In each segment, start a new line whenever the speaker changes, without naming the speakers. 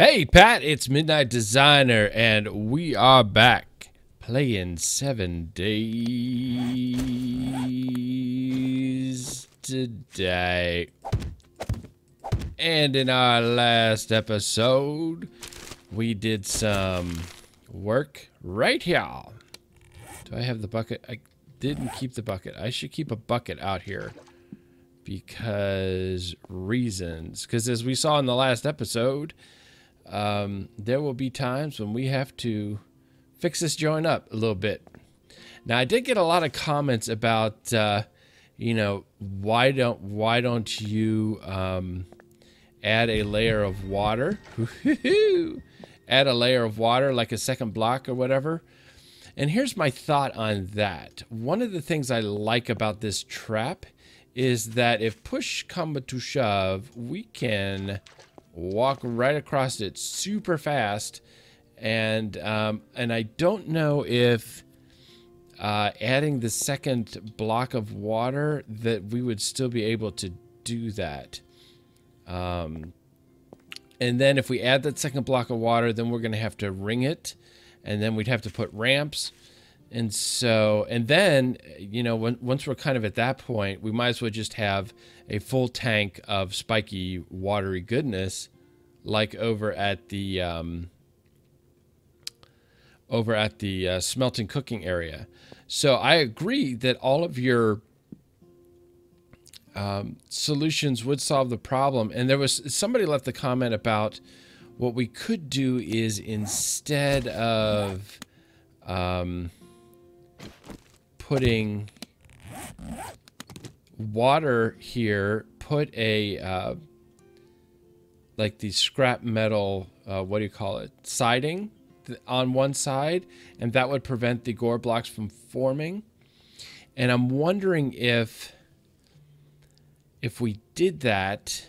Hey Pat, it's MidnightDesigner, and we are back playing 7 Days today. And in our last episode, we did some work right here. Do I have the bucket? I didn't keep the bucket. I should keep a bucket out here because reasons. Because as we saw in the last episode, there will be times when we have to fix this joint up a little bit. Now, I did get a lot of comments about, you know, why don't you add a layer of water? Add a layer of water, like a second block or whatever. And here's my thought on that. One of the things I like about this trap is that if push comes to shove, we can walk right across it super fast, and I don't know if adding the second block of water that we would still be able to do that. And then if we add that second block of water, then we're going to have to ring it, and then we'd have to put ramps. And so, and then, you know, once we're kind of at that point, we might as well just have a full tank of spiky, watery goodness, like over at the smelting cooking area. So I agree that all of your solutions would solve the problem. And there was somebody left a comment about what we could do is, instead of putting water here, put a like the scrap metal, what do you call it, siding on one side, and that would prevent the gore blocks from forming. And I'm wondering if we did that,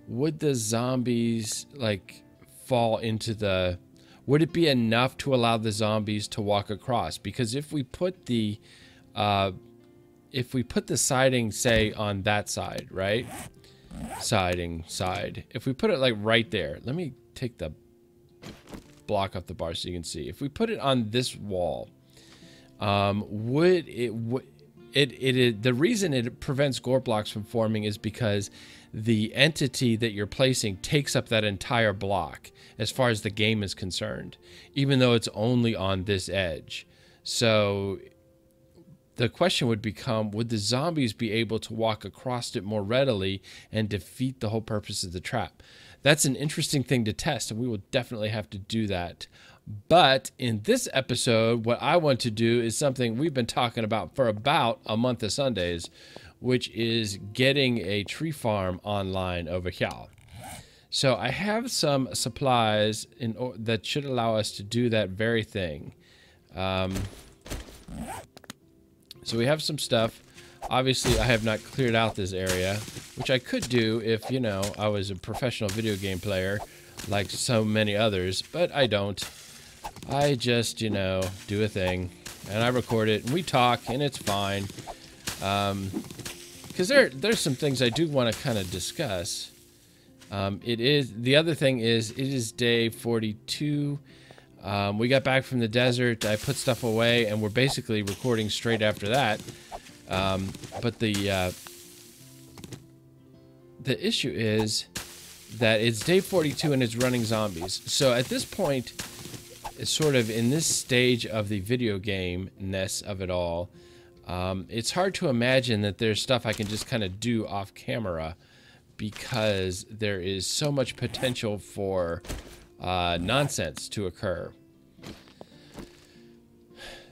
would the zombies like fall into the, would it be enough to allow the zombies to walk across? Because if we put the siding, say, on that side, right? Siding side. If we put it like right there, let me take the block off the bar so you can see. If we put it on this wall, the reason it prevents gore blocks from forming is because the entity that you're placing takes up that entire block as far as the game is concerned, even though it's only on this edge. So the question would become, would the zombies be able to walk across it more readily and defeat the whole purpose of the trap? That's an interesting thing to test, and we will definitely have to do that. But in this episode, what I want to do is something we've been talking about for about a month of Sundays, which is getting a tree farm online over here. So I have some supplies that should allow us to do that very thing. So we have some stuff. Obviously, I have not cleared out this area, which I could do if, you know, I was a professional video game player like so many others, but I don't. I just, you know, do a thing, and I record it, and we talk, and it's fine. Because there's some things I do want to kind of discuss. The other thing is, it is day 42. We got back from the desert. I put stuff away, and we're basically recording straight after that. But the issue is that it's day 42 and it's running zombies. So at this point, it's sort of in this stage of the video game-ness of it all, it's hard to imagine that there's stuff I can just kind of do off camera, because there is so much potential for nonsense to occur.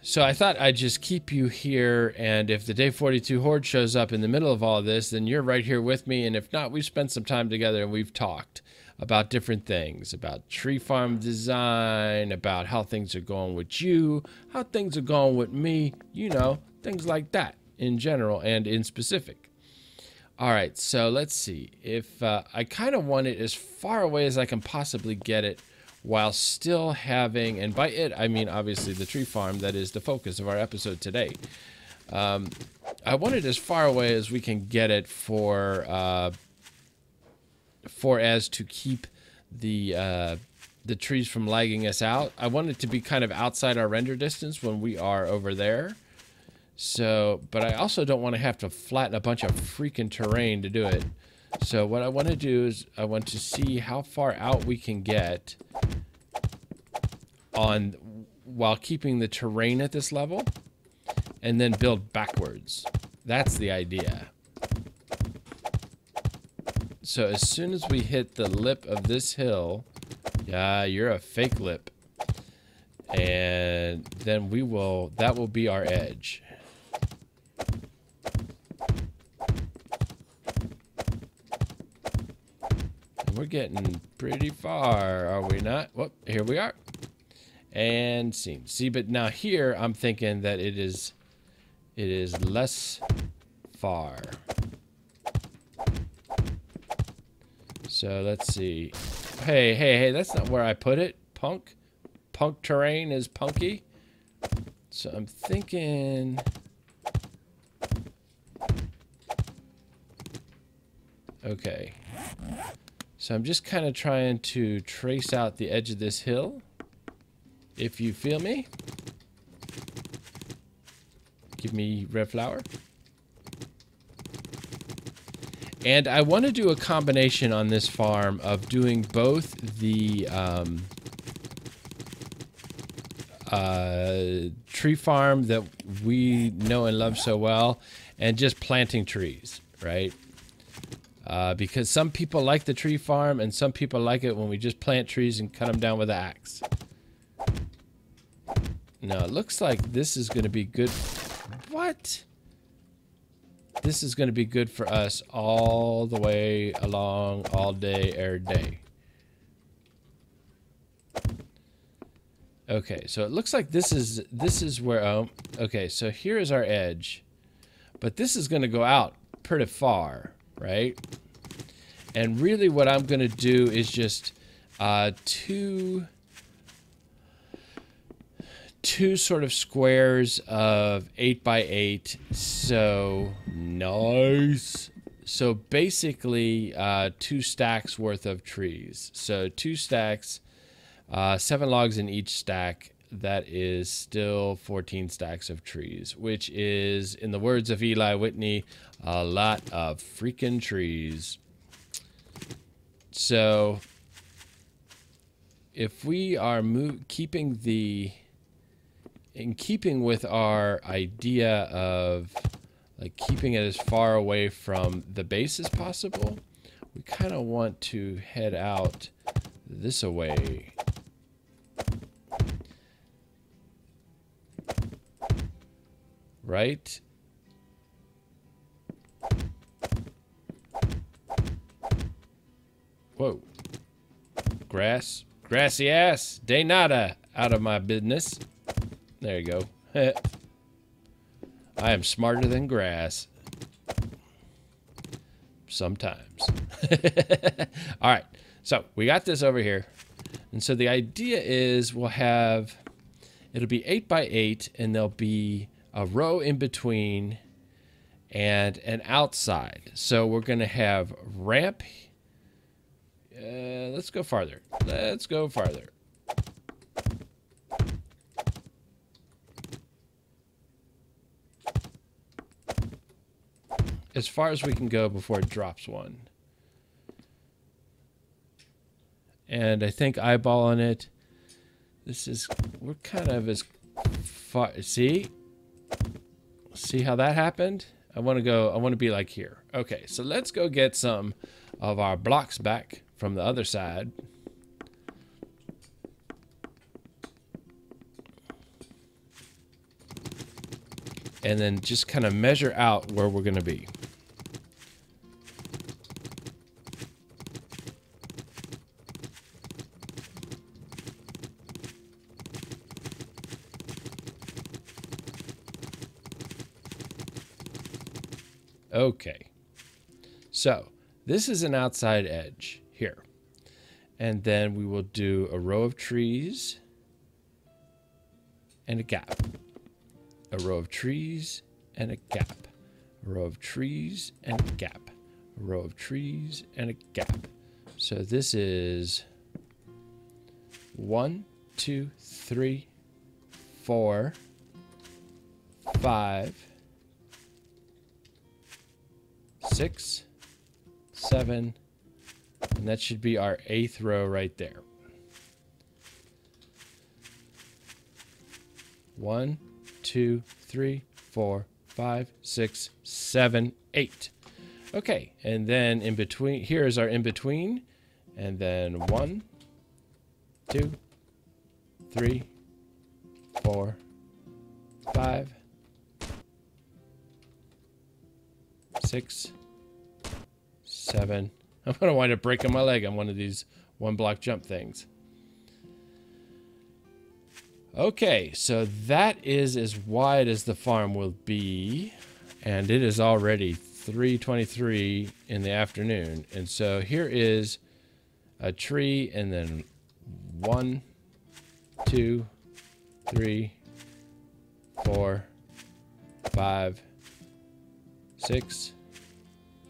So I thought I'd just keep you here, and if the day 42 horde shows up in the middle of all of this, then you're right here with me, and if not, we've spent some time together and we've talked about different things, about tree farm design, about how things are going with you, how things are going with me, you know, things like that in general and in specific. All right, so let's see. If I kind of want it as far away as I can possibly get it, while still having, and by it I mean obviously the tree farm that is the focus of our episode today. I want it as far away as we can get it for for as to keep the trees from lagging us out. I want it to be kind of outside our render distance when we are over there. So, but I also don't want to have to flatten a bunch of freaking terrain to do it. So what I want to do is I want to see how far out we can get on while keeping the terrain at this level, and then build backwards. That's the idea. So as soon as we hit the lip of this hill, yeah, you're a fake lip, and then that will be our edge. And we're getting pretty far, are we not? Whoop, here we are. And scene. See, but now here I'm thinking that it is less far. So let's see. Hey, that's not where I put it. Punk terrain is punky. So I'm thinking, okay. So I'm just kind of trying to trace out the edge of this hill. If you feel me. Give me red flower. And I want to do a combination on this farm of doing both the tree farm that we know and love so well, and just planting trees, right? Because some people like the tree farm, and some people like it when we just plant trees and cut them down with an axe. Now, it looks like this is going to be good. What? This is going to be good for us all the way along, all day, every day. Okay, so it looks like this is where, okay, so here is our edge. But this is going to go out pretty far, right? And really what I'm going to do is just two sort of squares of 8x8. So nice. So basically 2 stacks worth of trees. So 2 stacks, 7 logs in each stack. That is still 14 stacks of trees, which is, in the words of Eli Whitney, a lot of freaking trees. So if we are keeping with our idea of like keeping it as far away from the base as possible, we kind of want to head out this way. Right? Whoa. Grassy ass. De nada. Out of my business. There you go. I am smarter than grass. Sometimes. All right. So we got this over here. And so the idea is it'll be 8x8, and there'll be a row in between and an outside. So we're going to have ramp. Let's go farther. Let's go farther. As far as we can go before it drops one. And I think eyeballing it, we're kind of as far, see how that happened? I want to be like here. Okay, so let's go get some of our blocks back from the other side. And then just kind of measure out where we're going to be. Okay, so this is an outside edge here. And then we will do a row of trees and a gap. A row of trees and a gap. A row of trees and a gap. A row of trees and a gap. So this is 1, 2, 3, 4, 5, 6, 7, and that should be our 8th row right there. 1, 2, 3, 4, 5, 6, 7, 8. Okay, and then in between, here is our in between, and then 1, 2, 3, 4, 5, 6, 7. I'm going to wind up breaking my leg on one of these one block jump things. Okay, so that is as wide as the farm will be, and it is already 3:23 in the afternoon. And so here is a tree, and then 1, 2, 3, 4, 5, 6,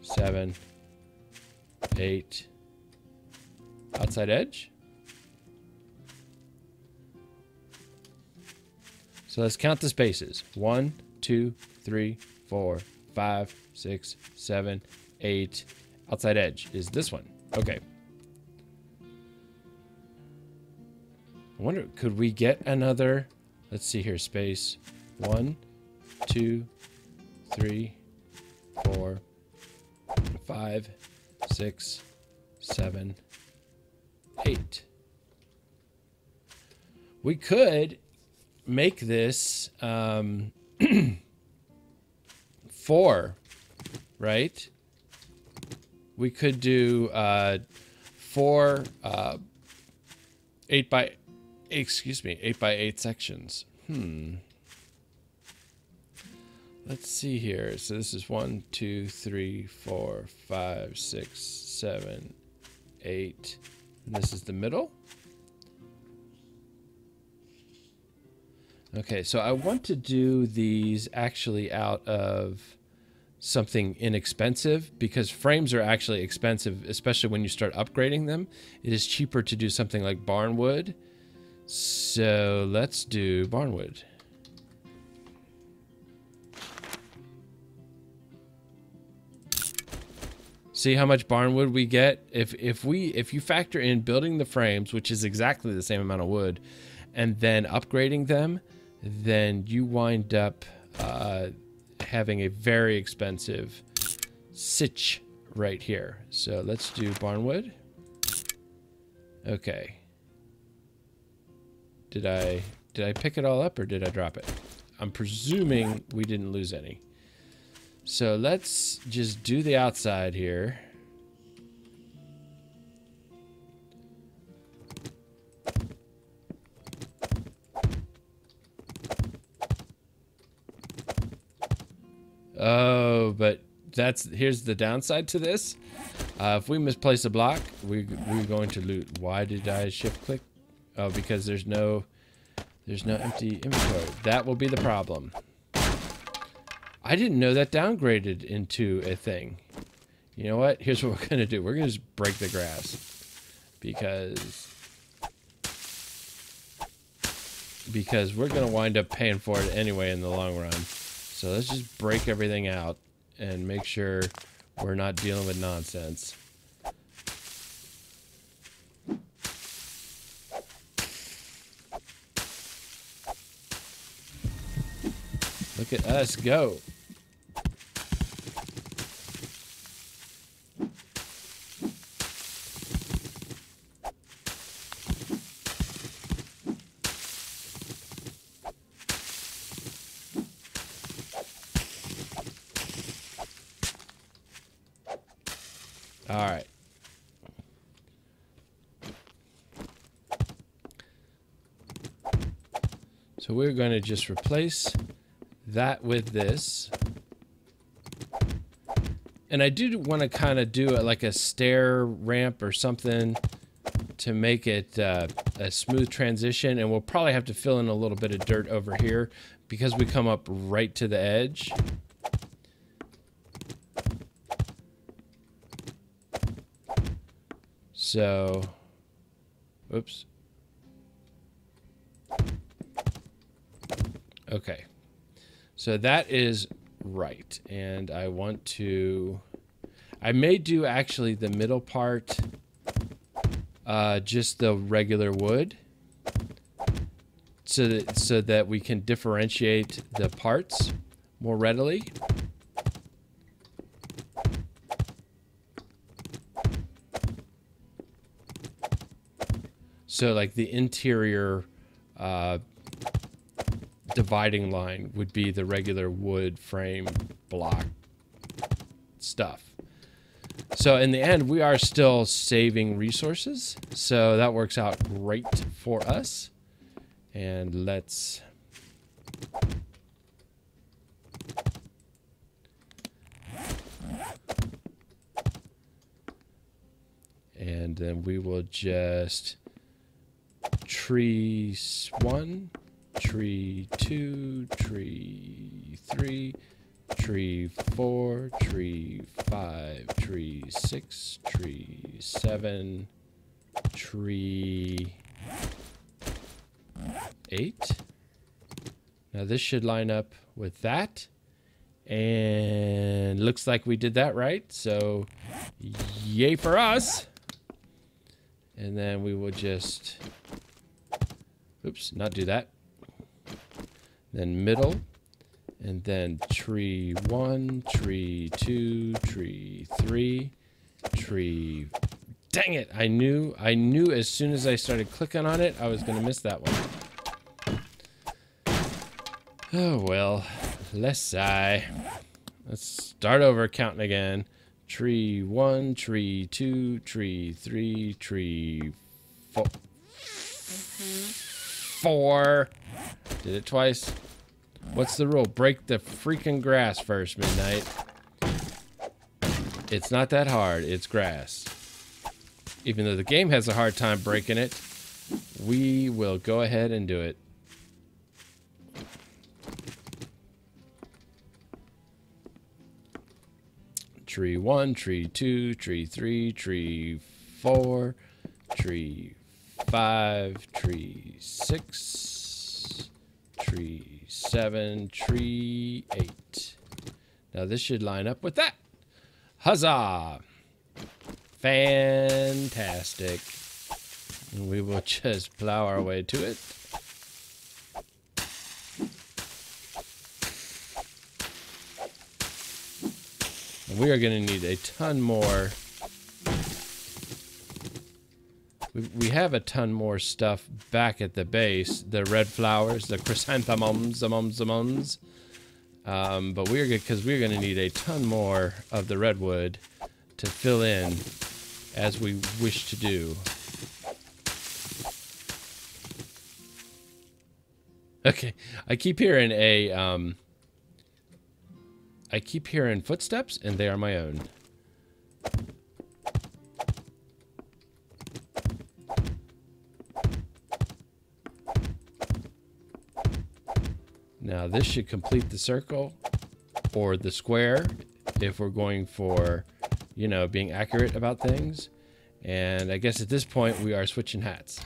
7, 8. Outside edge. So let's count the spaces. 1, 2, 3, 4, 5, 6, 7, 8. Outside edge is this one. Okay. I wonder, could we get another? Let's see here. Space. 1, 2, 3, 4, 5, 6, 7, 8. We could make this 4, right? We could do 4 8 by 8 sections. Let's see here. So this is 1, 2, 3, 4, 5, 6, 7, 8. And this is the middle. Okay, so I want to do these actually out of something inexpensive, because frames are actually expensive, especially when you start upgrading them. It is cheaper to do something like barnwood. So let's do barnwood. See how much barnwood we get? If you factor in building the frames, which is exactly the same amount of wood, and then upgrading them, then you wind up having a very expensive sitch right here. So let's do barnwood. Okay. Did I pick it all up, or did I drop it? I'm presuming we didn't lose any. So let's just do the outside here. Oh, but here's the downside to this. If we misplace a block, we're going to loot. Why did I shift click? Oh, because there's no empty inventory. That will be the problem. I didn't know that downgraded into a thing. You know what? Here's what we're gonna do. We're gonna just break the grass because we're gonna wind up paying for it anyway in the long run. So let's just break everything out and make sure we're not dealing with nonsense. Look at us go. All right. So we're going to just replace that with this. And I do want to kind of do like a stair ramp or something to make it a smooth transition. And we'll probably have to fill in a little bit of dirt over here because we come up right to the edge. So, oops. Okay. So that is right. And I want to, I may do actually the middle part, just the regular wood. So that we can differentiate the parts more readily. So like the interior dividing line would be the regular wood frame block stuff. So in the end, we are still saving resources. So that works out great for us. And let's and then we will just tree 1, tree 2, tree 3, tree 4, tree 5, tree 6, tree 7, tree 8. Now this should line up with that. And looks like we did that right. So yay for us. And then we will just, oops, not do that. Then middle. And then tree 1, tree 2, tree 3, tree. Dang it. I knew as soon as I started clicking on it, I was going to miss that one. Oh, well, let's sigh. Let's start over counting again. Tree 1, tree 2, tree 3, tree 4. Did it twice. What's the rule? Break the freaking grass first, Midnight. It's not that hard. It's grass. Even though the game has a hard time breaking it, we will go ahead and do it. Tree 1, tree 2, tree 3, tree 4, tree 5, tree 6, tree 7, tree 8. Now this should line up with that. Huzzah! Fantastic. And we will just plow our way to it. And we are going to need a ton more. We have a ton more stuff back at the base. The red flowers, the chrysanthemums, but we're good because we're going to need a ton more of the redwood to fill in as we wish to do. Okay, I keep hearing footsteps, and they are my own. Now this should complete the circle or the square if we're going for, you know, being accurate about things. And I guess at this point we are switching hats.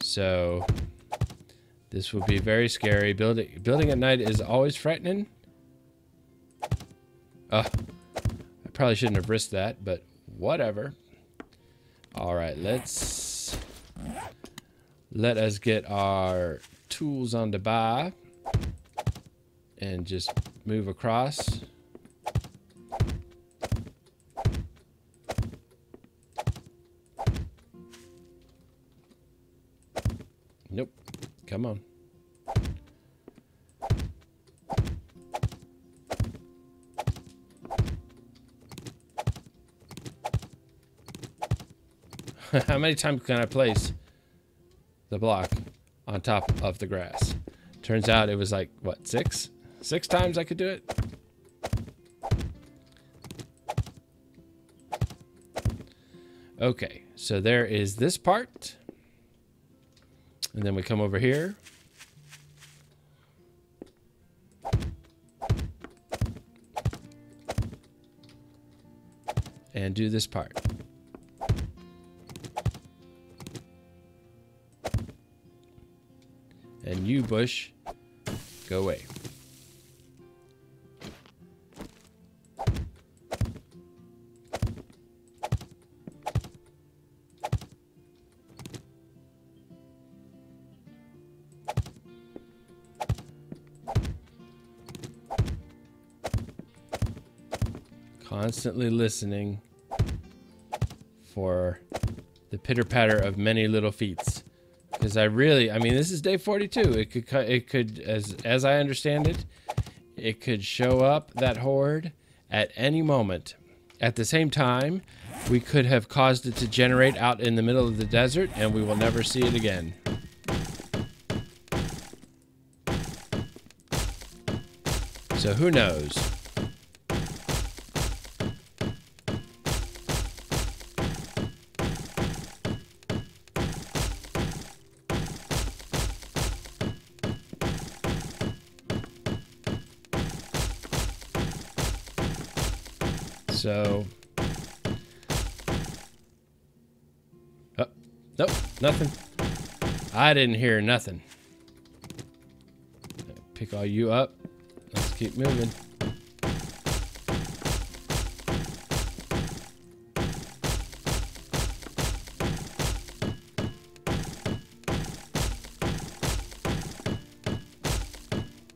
So this will be very scary. Building at night is always frightening. I probably shouldn't have risked that, but whatever. All right, let us get our tools on the bar and just move across. Nope. Come on. How many times can I place the block on top of the grass? Turns out it was like, what, 6? 6 times I could do it? Okay, so there is this part. And then we come over here. and do this part. And you, bush, go away. Constantly listening for the pitter-patter of many little feet. Because I mean, this is day 42. It could, as I understand it, it could show up, that horde, at any moment. At the same time, we could have caused it to generate out in the middle of the desert, and we will never see it again. So who knows? So, oh, nope, nothing. I didn't hear nothing. Pick all you up. Let's keep moving.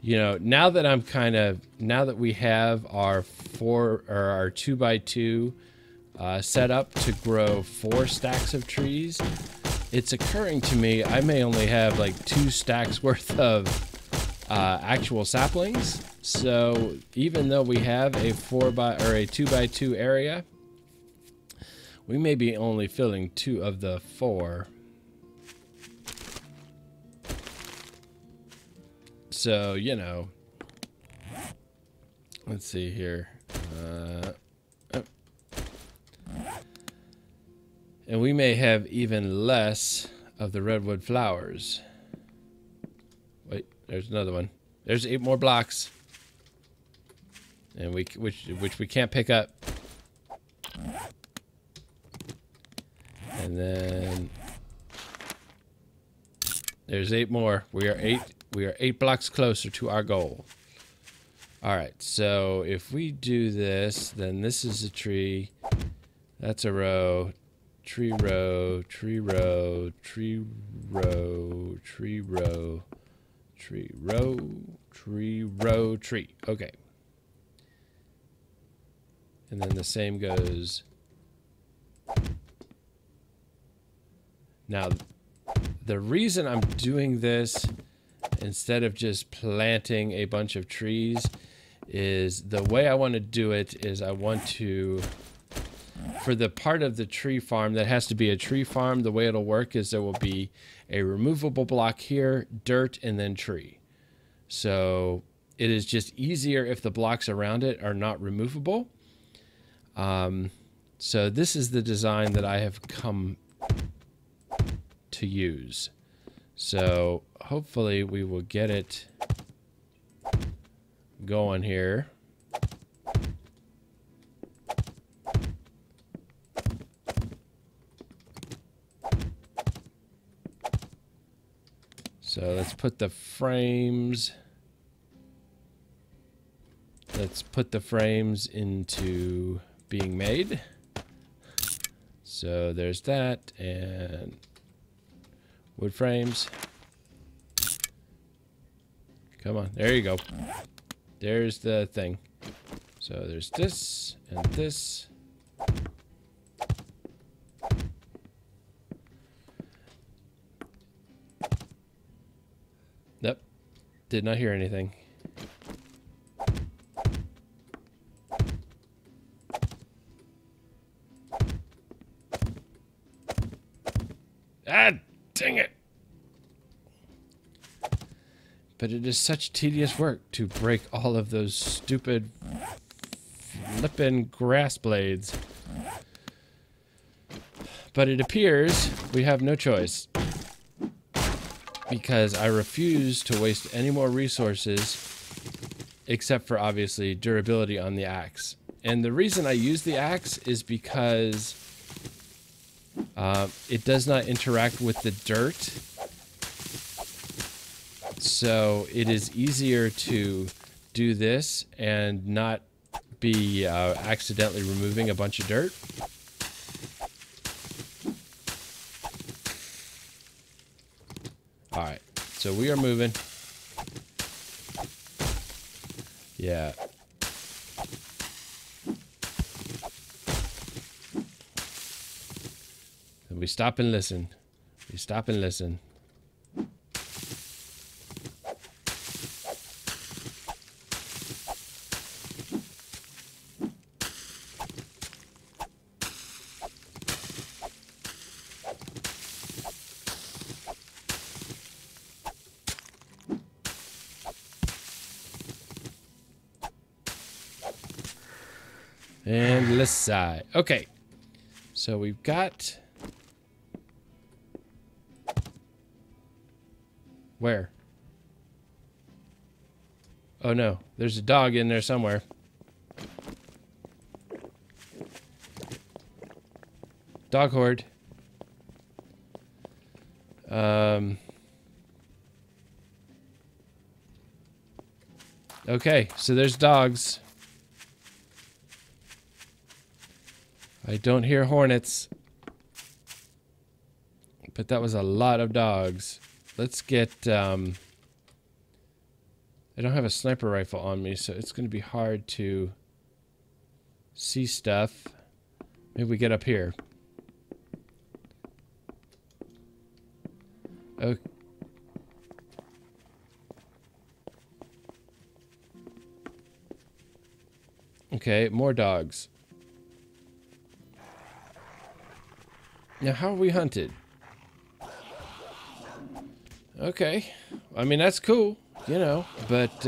You know, now that we have our 2x2 set up to grow 4 stacks of trees, it's occurring to me I may only have like 2 stacks worth of actual saplings. So even though we have a 2x2 area, we may be only filling 2 of the 4. So, you know, let's see here. And we may have even less of the redwood flowers. Wait, there's another one. There's 8 more blocks. And which we can't pick up. And then there's 8 more. We are 8 blocks closer to our goal. All right, so if we do this, then this is a tree. That's a row. Tree row, tree row, tree row, tree row, tree row, tree row, tree. Okay. And then the same goes. Now, the reason I'm doing this instead of just planting a bunch of trees is the way I want to do it is I want to, for the part of the tree farm that has to be a tree farm, the way it'll work is there will be a removable block here, dirt, and then tree. So it is just easier if the blocks around it are not removable. So this is the design that I have come to use. So hopefully we will get it going here. So let's put the frames. Let's put the frames into being made. So there's that, and wood frames. Come on, there you go. There's the thing. So there's this and this. Nope, did not hear anything. Ah, dang it. But it is such tedious work to break all of those stupid flippin' grass blades. But it appears we have no choice, because I refuse to waste any more resources except for obviously durability on the axe. And the reason I use the axe is because it does not interact with the dirt. So it is easier to do this and not be accidentally removing a bunch of dirt. All right, so we are moving. Yeah. And we stop and listen. We stop and listen. And this side. Okay. So we've got... Where? Oh no, there's a dog in there somewhere. Dog horde. Okay, so there's dogs. I don't hear hornets. But that was a lot of dogs. Let's get, I don't have a sniper rifle on me, so it's going to be hard to see stuff. Maybe we get up here. Okay. Okay, more dogs. Now, how are we hunted? Okay. I mean, that's cool, you know, but,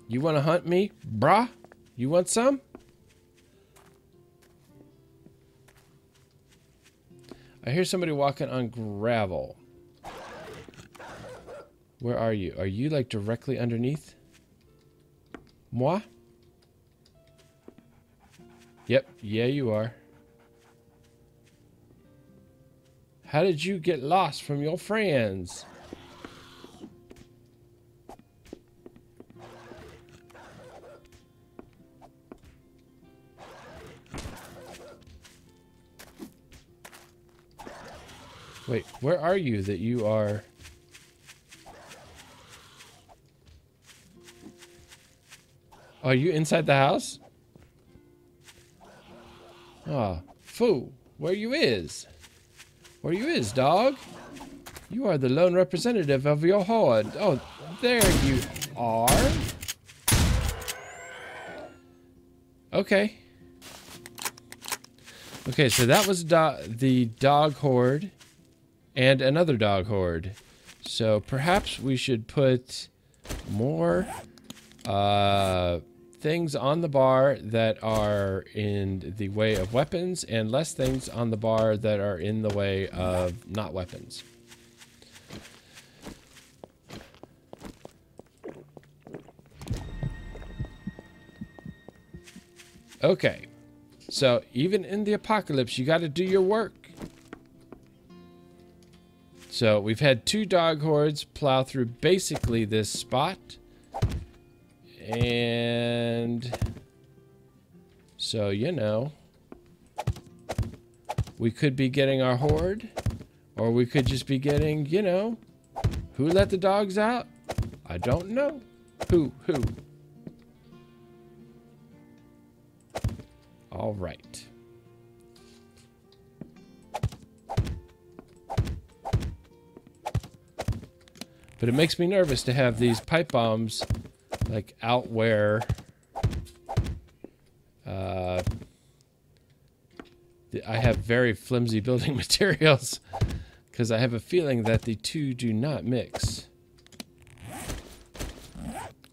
you want to hunt me, brah? You want some? I hear somebody walking on gravel. Where are you? Are you, like, directly underneath? Moi? Yep, yeah, you are. How did you get lost from your friends? Wait, where are you that you are... Are you inside the house? Ah, fool, where you is? Where you is, dog? You are the lone representative of your horde. Oh, there you are. Okay. Okay, so that was the dog horde and another dog horde. So perhaps we should put more things on the bar that are in the way of weapons and less things on the bar that are in the way of not weapons. Okay, so even in the apocalypse, you got to do your work. So we've had 2 dog hordes plow through basically this spot. And so, you know, we could be getting our horde, or we could just be getting, you know, who let the dogs out? I don't know. Who? All right. But it makes me nervous to have these pipe bombs like out where I have very flimsy building materials, because I have a feeling that the two do not mix.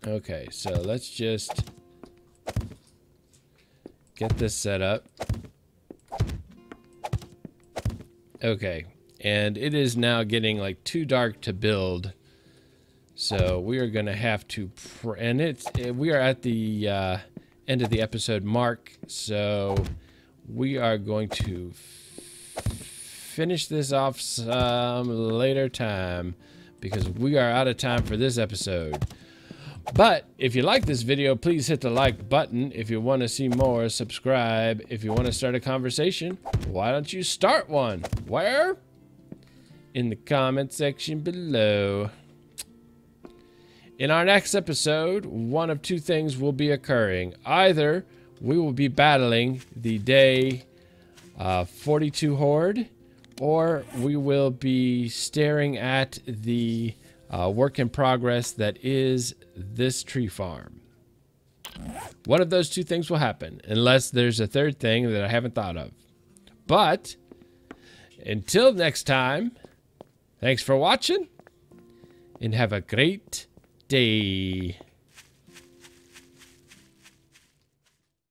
Okay, so let's just get this set up. Okay, and it is now getting like too dark to build So we are going to have to, and we are at the end of the episode mark. So we are going to finish this off some later time because we are out of time for this episode. But if you like this video, please hit the like button. If you want to see more, subscribe. If you want to start a conversation, why don't you start one? Where? In the comment section below. In our next episode, one of two things will be occurring. Either we will be battling the day 42 horde, or we will be staring at the work in progress that is this tree farm. One of those two things will happen, unless there's a third thing that I haven't thought of. But until next time, thanks for watching, and have a great day.